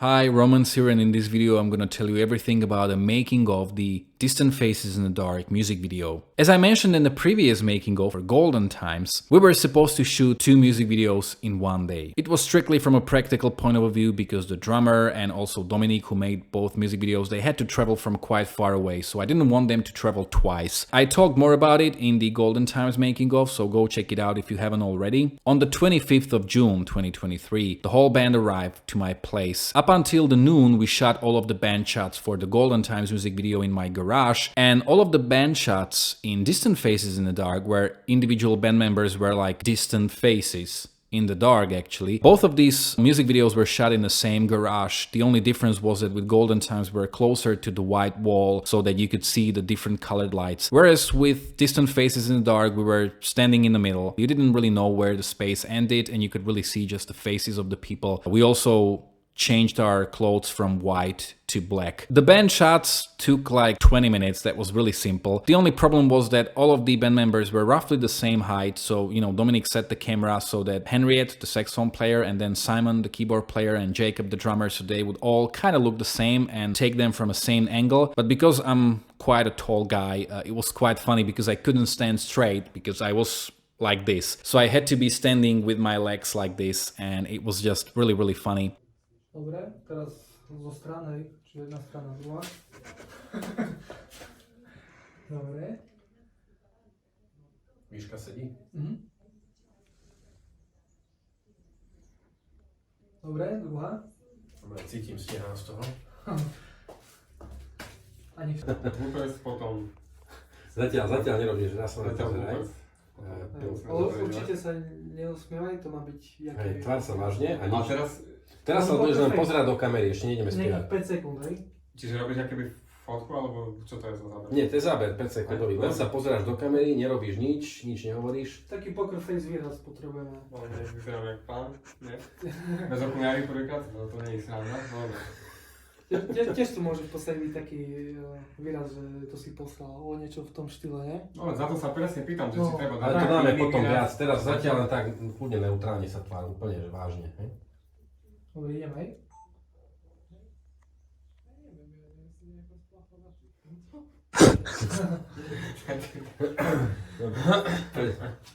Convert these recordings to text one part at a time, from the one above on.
Hi, Romans here, and in this video I'm gonna tell you everything about the making of the Distant Faces in the Dark music video. As I mentioned in the previous making of for Golden Times, we were supposed to shoot 2 music videos in one day. It was strictly from a practical point of view because the drummer and also Dominic, who made both music videos, they had to travel from quite far away, so I didn't want them to travel twice. I talked more about it in the Golden Times making of, so go check it out if you haven't already. On the 25th of June 2023, the whole band arrived to my place. Up until the noon, we shot all of the band shots for the Golden Times music video in my garage, and all of the band shots in Distant Faces in the Dark, where individual band members were like distant faces in the dark, actually. Both of these music videos were shot in the same garage. The only difference was that with Golden Times we were closer to the white wall so that you could see the different colored lights. Whereas with Distant Faces in the Dark, we were standing in the middle. You didn't really know where the space ended and you could really see just the faces of the people. We also changed our clothes from white to black. The band shots took like 20 minutes. That was really simple. The only problem was that all of the band members were roughly the same height. So, Dominic set the camera so that Henriette, the saxophone player, and then Simon, the keyboard player, and Jacob, the drummer, so they would all kind of look the same and take them from a same angle. But because I'm quite a tall guy, it was quite funny because I couldn't stand straight because I was like this. So I had to be standing with my legs like this, and it was just really, really funny. Dobre, teraz zo strany, čiže jedna strana, druhá. Dobre. Výška sedí? Dobre, druhá. Dobre, cítim sneha z toho. Ani v... Bloopers potom. Zatiaľ nerobíš, ja som Zatiaľ nepozeraj. bloopers. Určite sa neosmievaj, to má byť... Hej, tvár sa vážne a nič. Teraz Teraz sa budeš len pozerať do kamery, ešte nejdeme spievať. Nejakých 5 sekúnd, hej? čiže robíš akoby fotku, alebo čo to je za záber? Nie, to je záber 5 sekundový. Len sa pozeráš do kamery, nerobíš nič nehovoríš. Taký poker face výraz potrebujeme. No, vyzerám jak pán, nie? Bez okuliári prvýkrát, to nie je sranda, dobre. Tiež tu môže v podstate byť taký výraz, že to si poslal o niečo v tom štýle, nie? No, za to sa presne pýtam, že si treba dať. Ale to dáme potom viac, teraz zatiaľ len tak úplne neutrálne sa tvár, úplne že vážne. Hej? Dobre, idem, hej?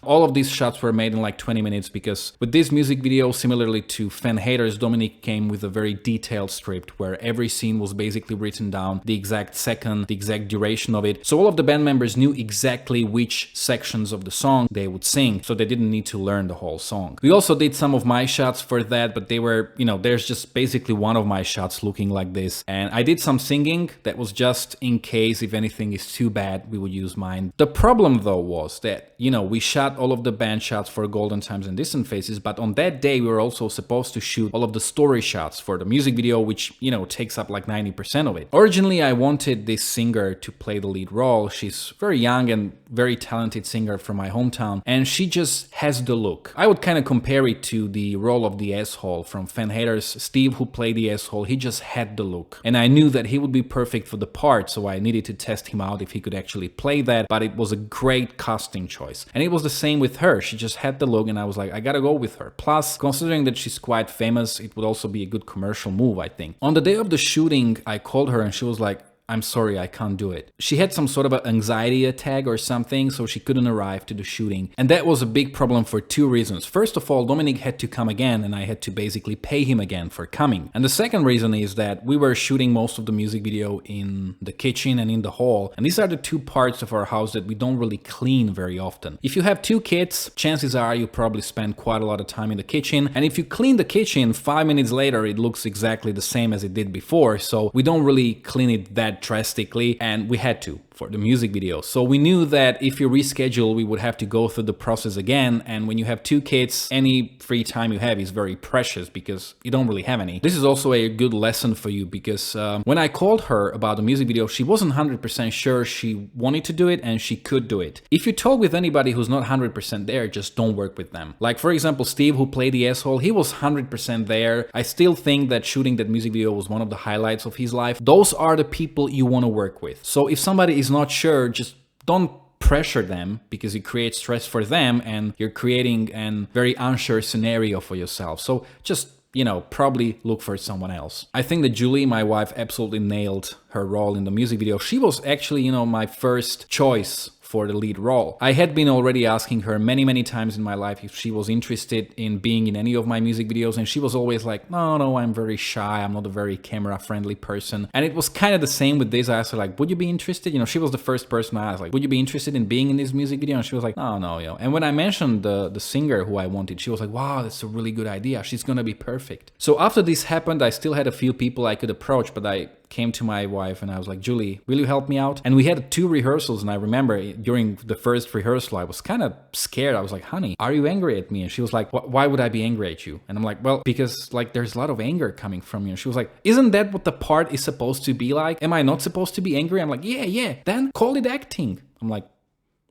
All of these shots were made in like 20 minutes because with this music video, similarly to Fan Haters, Dominic came with a very detailed script where every scene was basically written down, the exact second, the exact duration of it. So all of the band members knew exactly which sections of the song they would sing, so they didn't need to learn the whole song. We also did some of my shots for that, but they were, there's just basically one of my shots looking like this. And I did some singing that was just in case if anything is too bad, we would use mine. The problem though was that, we shot all of the band shots for Golden Times and Distant Faces, but on that day we were also supposed to shoot all of the story shots for the music video, which, takes up like 90% of it. Originally, I wanted this singer to play the lead role. She's very young and very talented singer from my hometown, and she just has the look. I would kind of compare it to the role of the asshole from Fan Haters. Steve, who played the asshole, he just had the look. And I knew that he would be perfect for the part, so I needed to test him out if he could actually play that, but it was a great casting choice. And it was the same with her. She just had the look and I was like, I gotta go with her. Plus, considering that she's quite famous, it would also be a good commercial move, I think. On the day of the shooting, I called her and she was like, I'm sorry, I can't do it. She had some sort of an anxiety attack or something, so she couldn't arrive to the shooting. And that was a big problem for 2 reasons. First of all, Dominic had to come again and I had to basically pay him again for coming. And the second reason is that we were shooting most of the music video in the kitchen and in the hall. And these are the 2 parts of our house that we don't really clean very often. If you have 2 kids, chances are you probably spend quite a lot of time in the kitchen. And if you clean the kitchen, 5 minutes later, it looks exactly the same as it did before. So we don't really clean it that drastically, and we had to for the music video. So we knew that if you reschedule, we would have to go through the process again. And when you have 2 kids, any free time you have is very precious because you don't really have any. This is also a good lesson for you because when I called her about the music video, she wasn't 100% sure she wanted to do it and she could do it. If you talk with anybody who's not 100% there, just don't work with them. Like for example, Steve, who played the asshole, he was 100% there. I still think that shooting that music video was one of the highlights of his life. Those are the people you want to work with. So if somebody is not sure, just don't pressure them because you create stress for them and you're creating a very unsure scenario for yourself. So just you know, probably look for someone else. I think that Julie, my wife, absolutely nailed her role in the music video. She was actually, you know, my first choice for the lead role. I had been already asking her many times in my life if she was interested in being in any of my music videos, and she was always like, no, I'm very shy, I'm not a very camera friendly person. And it was kind of the same with this. I asked her like, would you be interested? You know, she was the first person I asked like, would you be interested in being in this music video? And she was like, no, you know. And when I mentioned the singer who I wanted, she was like, wow, that's a really good idea, she's gonna be perfect. So after this happened, I still had a few people I could approach, but I came to my wife and I was like, Julie, will you help me out? And we had 2 rehearsals, and I remember during the first rehearsal I was kind of scared. I was like, honey, are you angry at me? And she was like, why would I be angry at you? And I'm like, well, because like there's a lot of anger coming from you. And she was like, isn't that what the part is supposed to be like? Am I not supposed to be angry? I'm like, yeah, then call it acting. I'm like,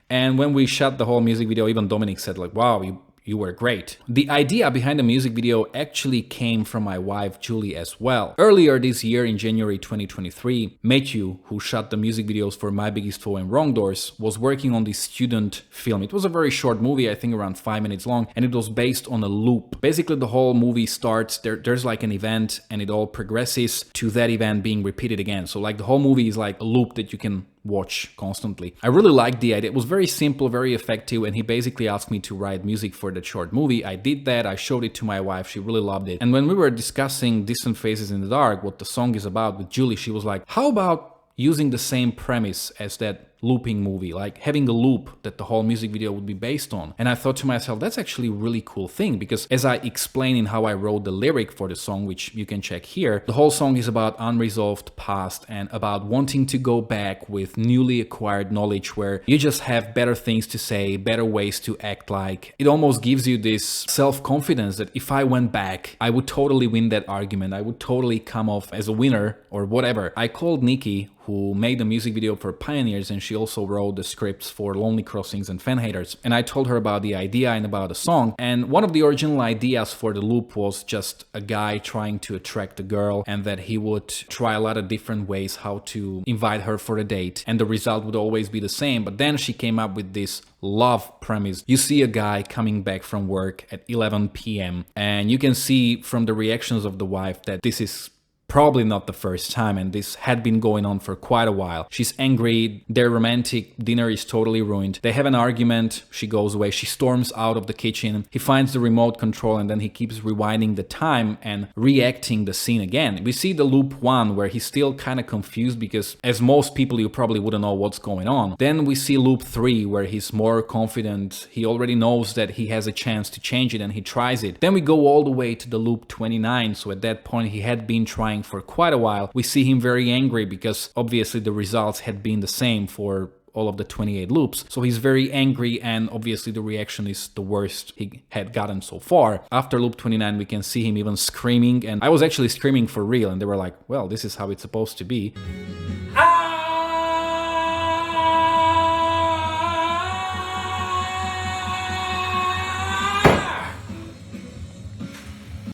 and when we shot the whole music video, even Dominic said like, wow, you were great. The idea behind the music video actually came from my wife, Julie, as well. Earlier this year, in January 2023, Matthew, who shot the music videos for My Biggest Foe and Wrong Doors, was working on this student film. It was a very short movie, I think around 5 minutes long, and it was based on a loop. Basically, the whole movie starts, there's like an event, and it all progresses to that event being repeated again. So like the whole movie is like a loop that you can watch constantly. I really liked the idea. It was very simple, very effective, and he basically asked me to write music for that short movie. I did that. I showed it to my wife. She really loved it. And when we were discussing Distant Faces in the Dark, what the song is about with Julie, she was like, how about using the same premise as that looping movie, like having a loop that the whole music video would be based on? And I thought to myself, that's actually a really cool thing, because as I explain in how I wrote the lyric for the song, which you can check here, the whole song is about unresolved past and about wanting to go back with newly acquired knowledge where you just have better things to say, better ways to act like. It almost gives you this self-confidence that if I went back, I would totally win that argument. I would totally come off as a winner or whatever. I called Nikki, who made the music video for Pioneers, and she also wrote the scripts for Lonely Crossings and Fan Haters. And I told her about the idea and about the song. And one of the original ideas for the loop was just a guy trying to attract a girl, and that he would try a lot of different ways how to invite her for a date. And the result would always be the same. But then she came up with this love premise. You see a guy coming back from work at 11 p.m. and you can see from the reactions of the wife that this is probably not the first time, and this had been going on for quite a while. She's angry, their romantic dinner is totally ruined. They have an argument, she goes away, she storms out of the kitchen, he finds the remote control, and then he keeps rewinding the time and reacting the scene again. We see the loop 1 where he's still kind of confused because as most people you probably wouldn't know what's going on. Then we see loop 3 where he's more confident, he already knows that he has a chance to change it and he tries it. Then we go all the way to the loop 29, so at that point he had been trying for quite a while. We see him very angry because obviously the results had been the same for all of the 28 loops. So he's very angry, and obviously the reaction is the worst he had gotten so far. After loop 29 we can see him even screaming, and I was actually screaming for real, and they were like, well, this is how it's supposed to be.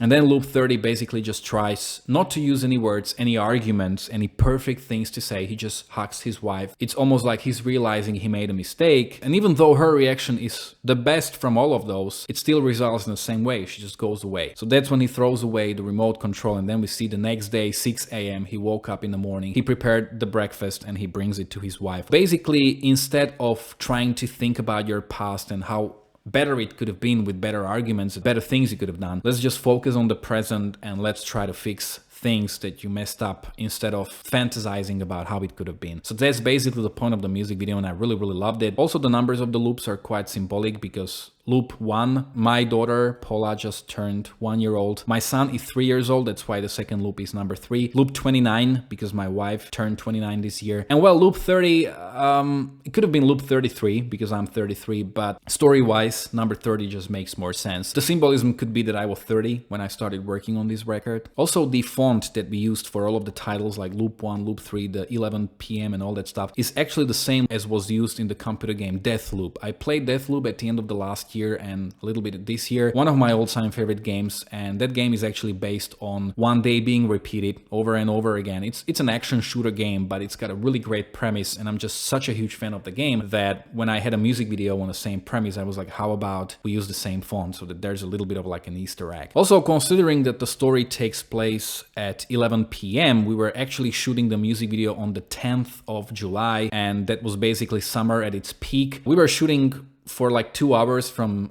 And then loop 30 basically just tries not to use any words, any arguments, any perfect things to say. He just hugs his wife. It's almost like he's realizing he made a mistake. And even though her reaction is the best from all of those, it still results in the same way. She just goes away. So that's when he throws away the remote control. And then we see the next day, 6 a.m. He woke up in the morning. He prepared the breakfast and he brings it to his wife. Basically, instead of trying to think about your past and how better it could have been with better arguments, better things you could have done, let's just focus on the present and let's try to fix things that you messed up instead of fantasizing about how it could have been. So that's basically the point of the music video, and I really loved it. Also, the numbers of the loops are quite symbolic because loop 1, my daughter Paula just turned 1 year old. My son is 3 years old, that's why the second loop is number 3. Loop 29, because my wife turned 29 this year. And well, loop 30, it could have been loop 33, because I'm 33, but story-wise, number 30 just makes more sense. The symbolism could be that I was 30 when I started working on this record. Also, the font that we used for all of the titles, like loop 1, loop 3, the 11 p.m. and all that stuff, is actually the same as was used in the computer game Deathloop. I played Deathloop at the end of the last last year and a little bit this year. One of my all-time favorite games, and that game is actually based on one day being repeated over and over again. It's an action shooter game, but it's got a really great premise, and I'm just such a huge fan of the game that when I had a music video on the same premise, I was like, how about we use the same font so that there's a little bit of like an Easter egg. Also, considering that the story takes place at 11 p.m., we were actually shooting the music video on the 10th of July, and that was basically summer at its peak. We were shooting for like 2 hours from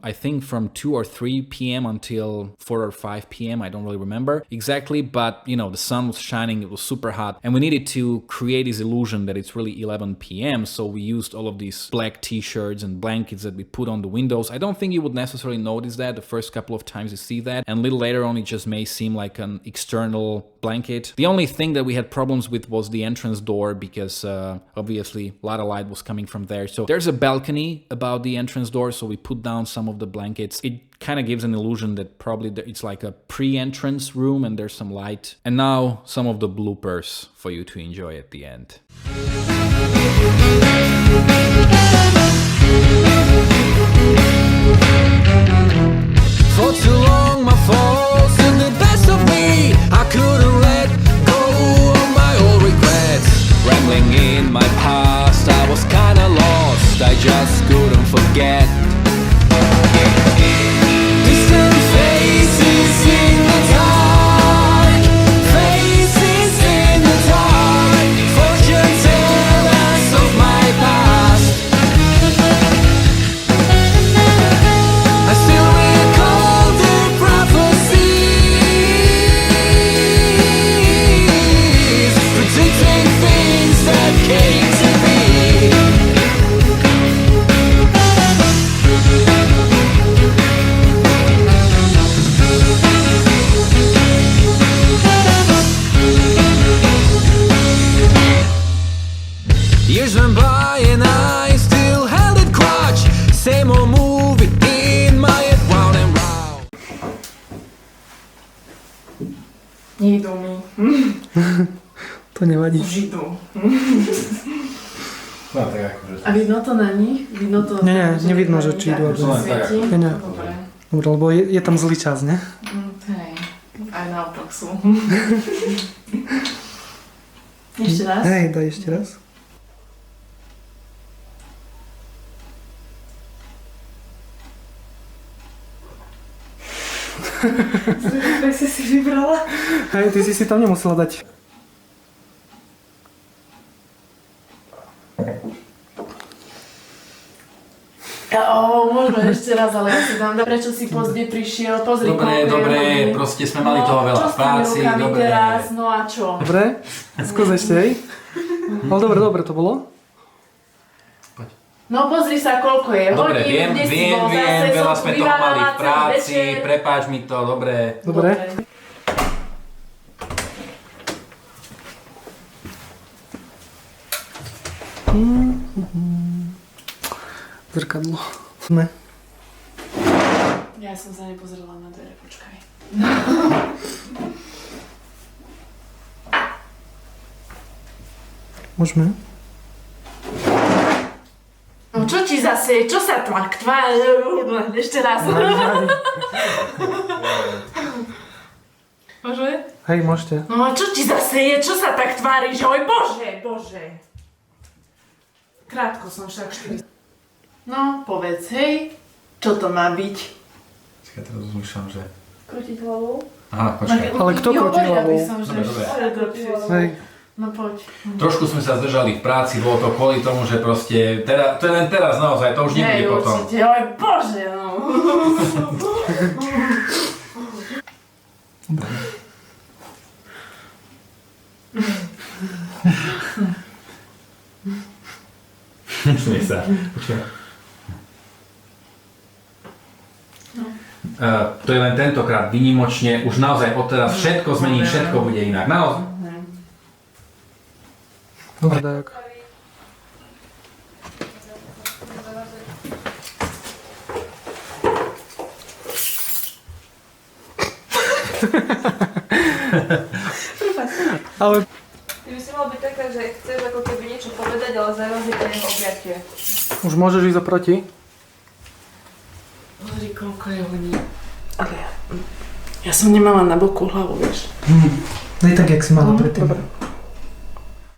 2 or 3 p.m. until 4 or 5 p.m. I don't really remember exactly, but you know, the sun was shining, it was super hot, and we needed to create this illusion that it's really 11 p.m. So we used all of these black t-shirts and blankets that we put on the windows. I don't think you would necessarily notice that the first couple of times you see that, and a little later on it just may seem like an external blanket. The only thing that we had problems with was the entrance door, because obviously a lot of light was coming from there. So there's a balcony about the entrance door, so we put down some of the blankets. It kind of gives an illusion that probably it's like a pre-entrance room and there's some light. And now some of the bloopers for you to enjoy at the end. For too long my faults and the best of me, I couldn't let go of my old regrets. Rambling in my past, I was kinda lost, I just couldn't forget. Distant faces in the dark, faces in the dark, fortune tellers of my past. I still recall the prophecies, predicting things that came to be. Years went by and I still held it grudge. Same old movie in my head, round and round. Nejdú mi. To nevadí. Už idú. No tak akože... A vidno to na nich? Vidno to... Nie, nevidno, že či idú. Len tak, Svieti? Nie. Dobre. Dobre, lebo je tam zlý čas, ne? Hej. Aj naopak sú. Ešte raz? Hej, daj ešte raz. Tak si vybrala? Hej, ty si tam nemusela dať. Môžeme ešte raz, ale ja si dám. Prečo si pozde prišiel? Pozri, Dobre, proste sme mali toho veľa v práci, dobre. Teraz, no a čo? Dobre, skús ešte, hej. Ale dobre to bolo. No pozri sa, koľko je. Dobre, Hodín, kde si bol zase, veľa som sme toho mali v vyváľala celý práci, večer. prepáč mi to, dobre. Dobre. Zrkadlo. Ne. Ja som sa nepozerala na dvere, počkaj. Môžeme? No čo ti zase, čo sa tvár? Ešte raz. Môžeme? Hej, môžete. No a čo ti zase je, čo sa tak tváriš? Oj bože. Krátko som však 4. No, povedz, hej, čo to má byť? Počkaj, teraz rozmýšľam, že... Krútiť hlavou? Aha, počkaj. Ale kto krúti hlavou? Dobre. Hej. No poď. Trošku sme sa zdržali v práci, bolo to kvôli tomu, že proste, to je len teraz naozaj, to už nebude potom. Určite, oj bože, no. Smiej sa. To je len tentokrát výnimočne, už naozaj odteraz všetko zmení, všetko bude inak. Naozaj. Dobre, dajak. Ale Ty by si mal byť taká, že chceš ako keby niečo povedať, ale zároveň je to neho objatie. už môžeš ísť oproti? Pozri, koľko je hodín. Ale ja som nemala na boku hlavu, vieš. Daj tak, jak si mala predtým. Dobre.